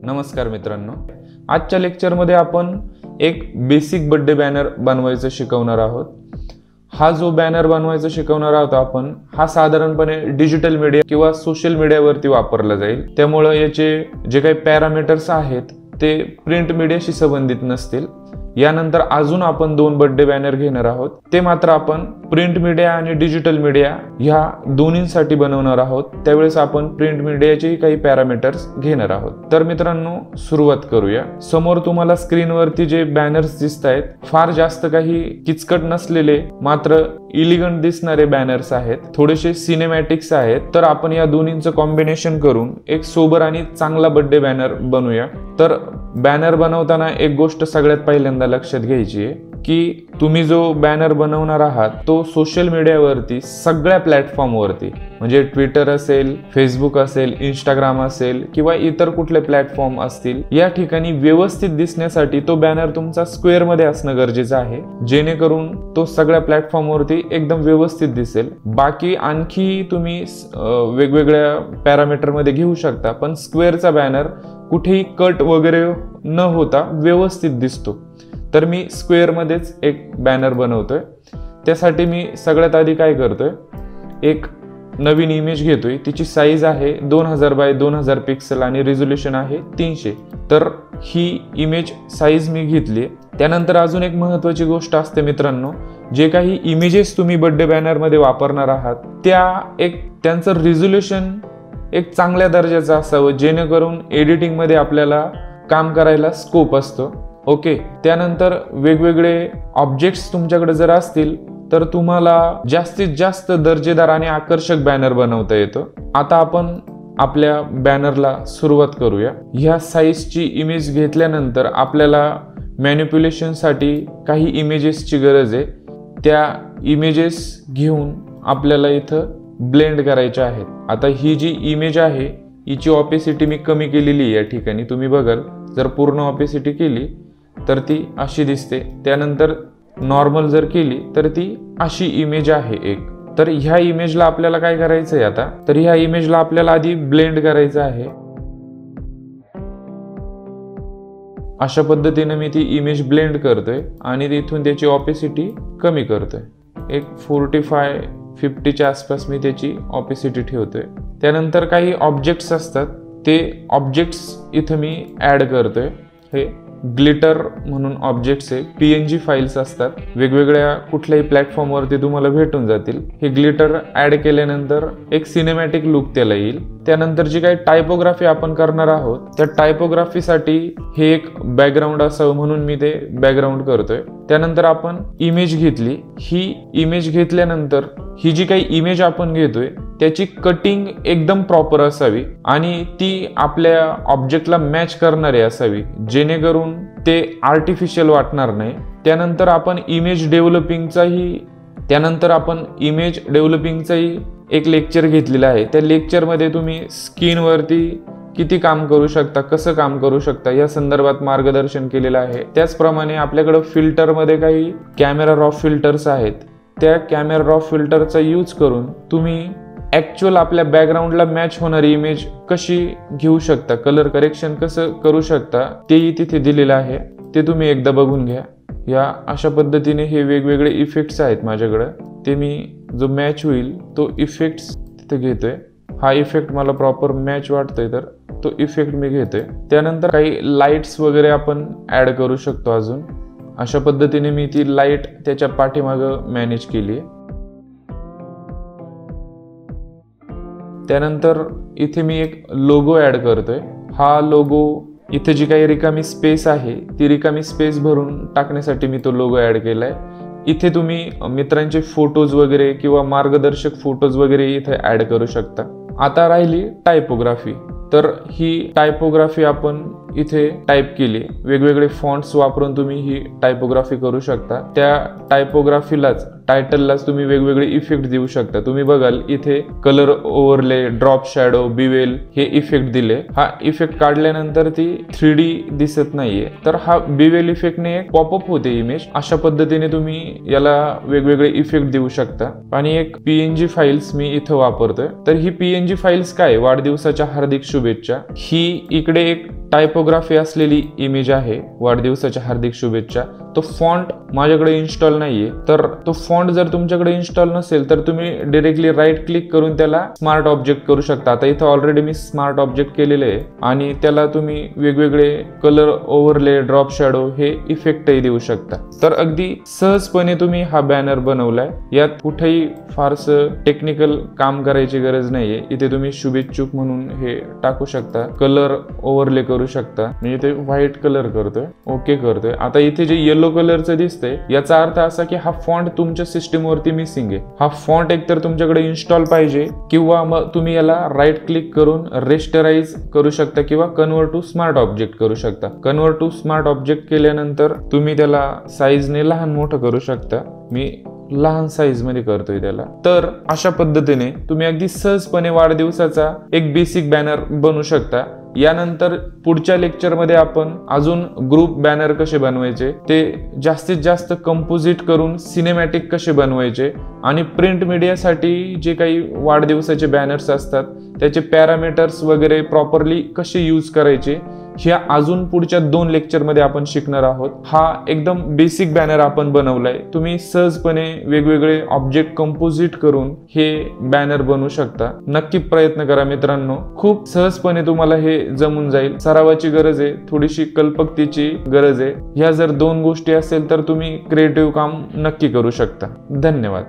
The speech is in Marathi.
नमस्कार मित्रांनो, आजच्या लेक्चरमध्ये आपण एक बेसिक बर्थडे बॅनर बनवायचं शिकवणार आहोत। हा जो बॅनर बनवायचं शिकवणार आहोत आपण, हा साधारणपणे डिजिटल मीडिया किंवा सोशल मीडियावरती वापरला जाईल। त्यामुळे याचे जे काही पॅरामीटर्स आहेत ते प्रिंट मीडियाशी संबंधित नसतील। यानंतर अजून आपण 2 बर्थडे बॅनर घेणार आहोत, ते मात्र आपण प्रिंट मीडिया आणि डिजिटल मीडिया ह्या दोन्हींसाठी बनवणार आहोत। त्यावेळेस आपण प्रिंट मीडियाचे काही पॅरामीटर्स घेणार आहोत। तर मित्रांनो, सुरुवात करूया। समोर तुम्हाला स्क्रीनवरती जे बॅनर्स दिसतायत, फार जास्त काही किचकट नसलेले मात्र इलिगंट दिसणारे बॅनर्स आहेत, थोडेसे सिनेमॅटिक्स आहेत। तर आपण या दोन्हींचं कॉम्बिनेशन करून एक सोबर आणि चांगला बर्थडे बॅनर बनवूया। तर बॅनर बनवताना एक गोष्ट सगळ्यात पहिल्यांदा लक्षात घ्यायची आहे की तुम्ही जो बॅनर बनवणार आहात तो सोशल मीडियावरती सगळ्या प्लॅटफॉर्मवरती, म्हणजे ट्विटर असेल, फेसबुक असेल, इंस्टाग्राम असेल किंवा इतर कुठले प्लॅटफॉर्म असतील, या ठिकाणी व्यवस्थित दिसण्यासाठी तो बॅनर तुमचा स्क्वेअर मध्ये असणं गरजेचं आहे, जेणेकरून तो सगळ्या प्लॅटफॉर्मवरती एकदम व्यवस्थित दिसेल। बाकी आणखी तुम्ही वेगवेगळ्या पॅरामीटर मध्ये घेऊ शकता, पण स्क्वेअरचा बॅनर कुठेही कट वगैरे न होता व्यवस्थित दिसतो। तर मी स्क्वेअर मध्येच एक बॅनर बनवतोय। त्यासाठी मी सगळ्यात आधी काय करतोय, एक नवीन इमेज घेतोय, तिची साईज आहे 2000 बाय 2000 पिक्सल आणि रिझोल्यूशन आहे 300। तर ही इमेज साईज मी घेतली। त्यानंतर अजून एक महत्त्वाची गोष्ट असते मित्रांनो, जे काही इमेजेस तुम्ही बर्थडे बॅनर मध्ये वापरणार आहात त्यांचं रिझोल्यूशन एक चांगल्या दर्जाचं असावं, जेणेकरून एडिटिंग मध्ये आपल्याला काम करायला स्कोप असतो। ओके, त्यानंतर वेगवेगळे ऑब्जेक्ट्स तुमच्याकडे जर असतील तर तुम्हाला जास्तीत जास्त दर्जेदार आणि आकर्षक बॅनर बनवता येतो। आता आपण आपल्या बॅनरला सुरुवात करूया। ह्या साईजची इमेज घेतल्यानंतर आपल्याला मॅनिप्युलेशनसाठी काही इमेजेसची गरज आहे। त्या इमेजेस घेऊन आपल्याला इथं ब्लेंड करायच्या आहेत। आता ही जी इमेज आहे हिची ऑपेसिटी मी कमी केलेली आहे। या ठिकाणी तुम्ही बघाल, जर पूर्ण ऑपेसिटी केली तर ती अशी दिसते, त्यानंतर नॉर्मल जर केली तर ती अशी इमेज आहे एक। तर ह्या इमेजला आपल्याला काय करायचंय आता, तर ह्या इमेजला आपल्याला आधी ब्लेंड करायचं आहे। अशा पद्धतीने मी ती इमेज ब्लेंड करतोय आणि तिथून त्याची ऑपेसिटी कमी करतोय। एक 45-50च्या आसपास मी त्याची ऑपेसिटी ठेवतोय। त्यानंतर काही ऑब्जेक्ट्स असतात, ते ऑब्जेक्ट्स इथं मी ऍड करतोय। हे ग्लिटर म्हणून ऑब्जेक्ट्स आहे, PNG फाइल्स असतात, वेगवेगळ्या कुठल्याही प्लॅटफॉर्मवरती तुम्हाला भेटून जातील। हे ग्लिटर ऍड केल्यानंतर एक सिनेमॅटिक लुक त्याला येईल। त्यानंतर जी काही टायपोग्राफी आपण करणार आहोत, त्या टायपोग्राफीसाठी हे एक बॅकग्राऊंड असावं म्हणून मी ते बॅकग्राऊंड करतोय। त्यानंतर आपण इमेज घेतली। ही इमेज घेतल्यानंतर ही जी काही इमेज आपण घेतोय त्याची कटिंग एकदम प्रॉपर असावी आणि ती आपल्या ऑब्जेक्टला मॅच करणारी असावी, जेणेकरून ते आर्टिफिशियल वाटणार नाही। त्यानंतर आपण इमेज डेव्हलपिंगचाही एक लेक्चर घेतलेला आहे। त्या लेक्चरमध्ये तुम्ही स्क्रीनवरती किती काम करू शकता, कसं काम करू शकता या संदर्भात मार्गदर्शन केलेलं आहे। त्याचप्रमाणे आपल्याकडे फिल्टरमध्ये काही कॅमेरा रॉ फिल्टर्स आहेत, त्या कॅमेरा रॉ फिल्टरचा यूज करून तुम्ही ऍक्च्युअल आपल्या बॅकग्राऊंडला मॅच होणारी इमेज कशी घेऊ शकता, कलर करेक्शन कसं करू शकता तेही तिथे दिलेलं आहे, ते तुम्ही एकदा बघून घ्या। या अशा पद्धतीने हे वेगवेगळे इफेक्ट्स आहेत माझ्याकडे, ते मी जो मॅच होईल तो इफेक्ट्स तिथे घेतोय। हा इफेक्ट मला प्रॉपर मॅच वाटतोय तर तो इफेक्ट मी घेतोय। त्यानंतर काही लाईट्स वगैरे आपण ऍड करू शकतो अजून। अशा पद्धतीने मी ती लाईट त्याच्या पाठीमागं मॅनेज केली। त्यानंतर इथे मी एक लोगो ऍड करतोय। हा लोगो, इथे जी काही रिकामी स्पेस आहे ती रिकामी स्पेस भरून टाकण्यासाठी मी तो लोगो ऍड केलाय। इथे तुम्ही मित्रांचे फोटोज वगैरे किंवा मार्गदर्शक फोटोज वगैरे इथे ऍड करू शकता। आता राहिली टायपोग्राफी। तर ही टायपोग्राफी आपण इथे टाइप केली, वेगवेगळे फॉन्ट्स वापरून तुम्ही ही टायपोग्राफी करू शकता। त्या टायपोग्राफीलाच, टायटललाच तुम्ही वेगवेगळे इफेक्ट देऊ शकता। तुम्ही बघाल इथे colour overlay, drop shadow, bevel हे इफेक्ट दिले। हा इफेक्ट काढल्यानंतर ती 3D दिसत नाहीये, तर हा बिवेल इफेक्टने एक पॉपअप होते इमेज। अशा पद्धतीने तुम्ही याला वेगवेगळे इफेक्ट देऊ शकता। आणि एक PNG फाइल्स मी इथं वापरतोय। तर ही PNG फाइल्स काय, वाढदिवसाच्या हार्दिक शुभेच्छा, ही इकडे एक टायपोग्राफी असलेली इमेज आहे वाढदिवसाच्या हार्दिक शुभेच्छा, तो फॉन्ट माझ्याकडे इन्स्टॉल नाहीये. तर तो फॉन्ट जर तुमच्याकडे इन्स्टॉल नसेल तर तुम्ही डायरेक्टली राईट क्लिक करून त्याला स्मार्ट ऑब्जेक्ट करू शकता. आता इथं ऑलरेडी मी स्मार्ट ऑब्जेक्ट केलेले आहे आणि त्याला तुम्ही वेगवेगळे कलर, ओव्हरले, ड्रॉप शॅडो हे इफेक्टही देऊ शकता. तर अगदी सहजपणे तुम्ही हा बॅनर बनवलाय. यात कुठेही फारसं टेक्निकल काम करायची गरज नाहीये. इथे तुम्ही शुभेच्छुक म्हणून हे टाकू शकता, कलर ओव्हरले करू शकता. मी इथे व्हाईट कलर करतोय, ओके करतोय. आता इथे जे येलो कलरचं दिसतंय याचा अर्थ असा की हा फॉन्ट तुमच्या सिस्टीम वरती मिसिंग आहे. हा फॉन्ट एकतर तुमच्याकडे इन्स्टॉल पाहिजे किंवा मग तुम्ही याला राईट क्लिक करून रेस्टराइज करू शकता किंवा कन्वर्ट टू स्मार्ट ऑब्जेक्ट करू शकता. कन्वर्ट टू स्मार्ट ऑब्जेक्ट केल्यानंतर तुम्ही त्याला साईजने लहान मोठं करू शकता. मी लहान साईज मध्ये करतोय त्याला. तर अशा पद्धतीने तुम्ही अगदी सहजपणे वाढदिवसाचा एक बेसिक बॅनर बनवू शकता. यानंतर पुढच्या लेक्चरमध्ये आपण अजून ग्रुप बॅनर कसे बनवायचे, ते जास्तीत जास्त कंपोजिट करून सिनेमॅटिक कसे बनवायचे आणि प्रिंट मीडियासाठी जे काही वाढदिवसाचे बॅनर्स असतात त्याचे पॅरामीटर्स वगैरे प्रॉपरली कसे यूज करायचे, ह्या अजून पुढच्या 2 लेक्चरमध्ये आपण शिकणार आहोत. हा एकदम बेसिक बॅनर आपण बनवलाय. तुम्ही सहजपणे वेगवेगळे ऑब्जेक्ट कंपोजिट करून हे बॅनर बनवू शकता. नक्की प्रयत्न करा मित्रांनो, खूप सहजपणे तुम्हाला हे जमून जाईल. सरावाची गरज आहे, थोडीशी कल्पकतेची गरज आहे. ह्या जर 2 गोष्टी असेल तर तुम्ही क्रिएटिव्ह काम नक्की करू शकता. धन्यवाद.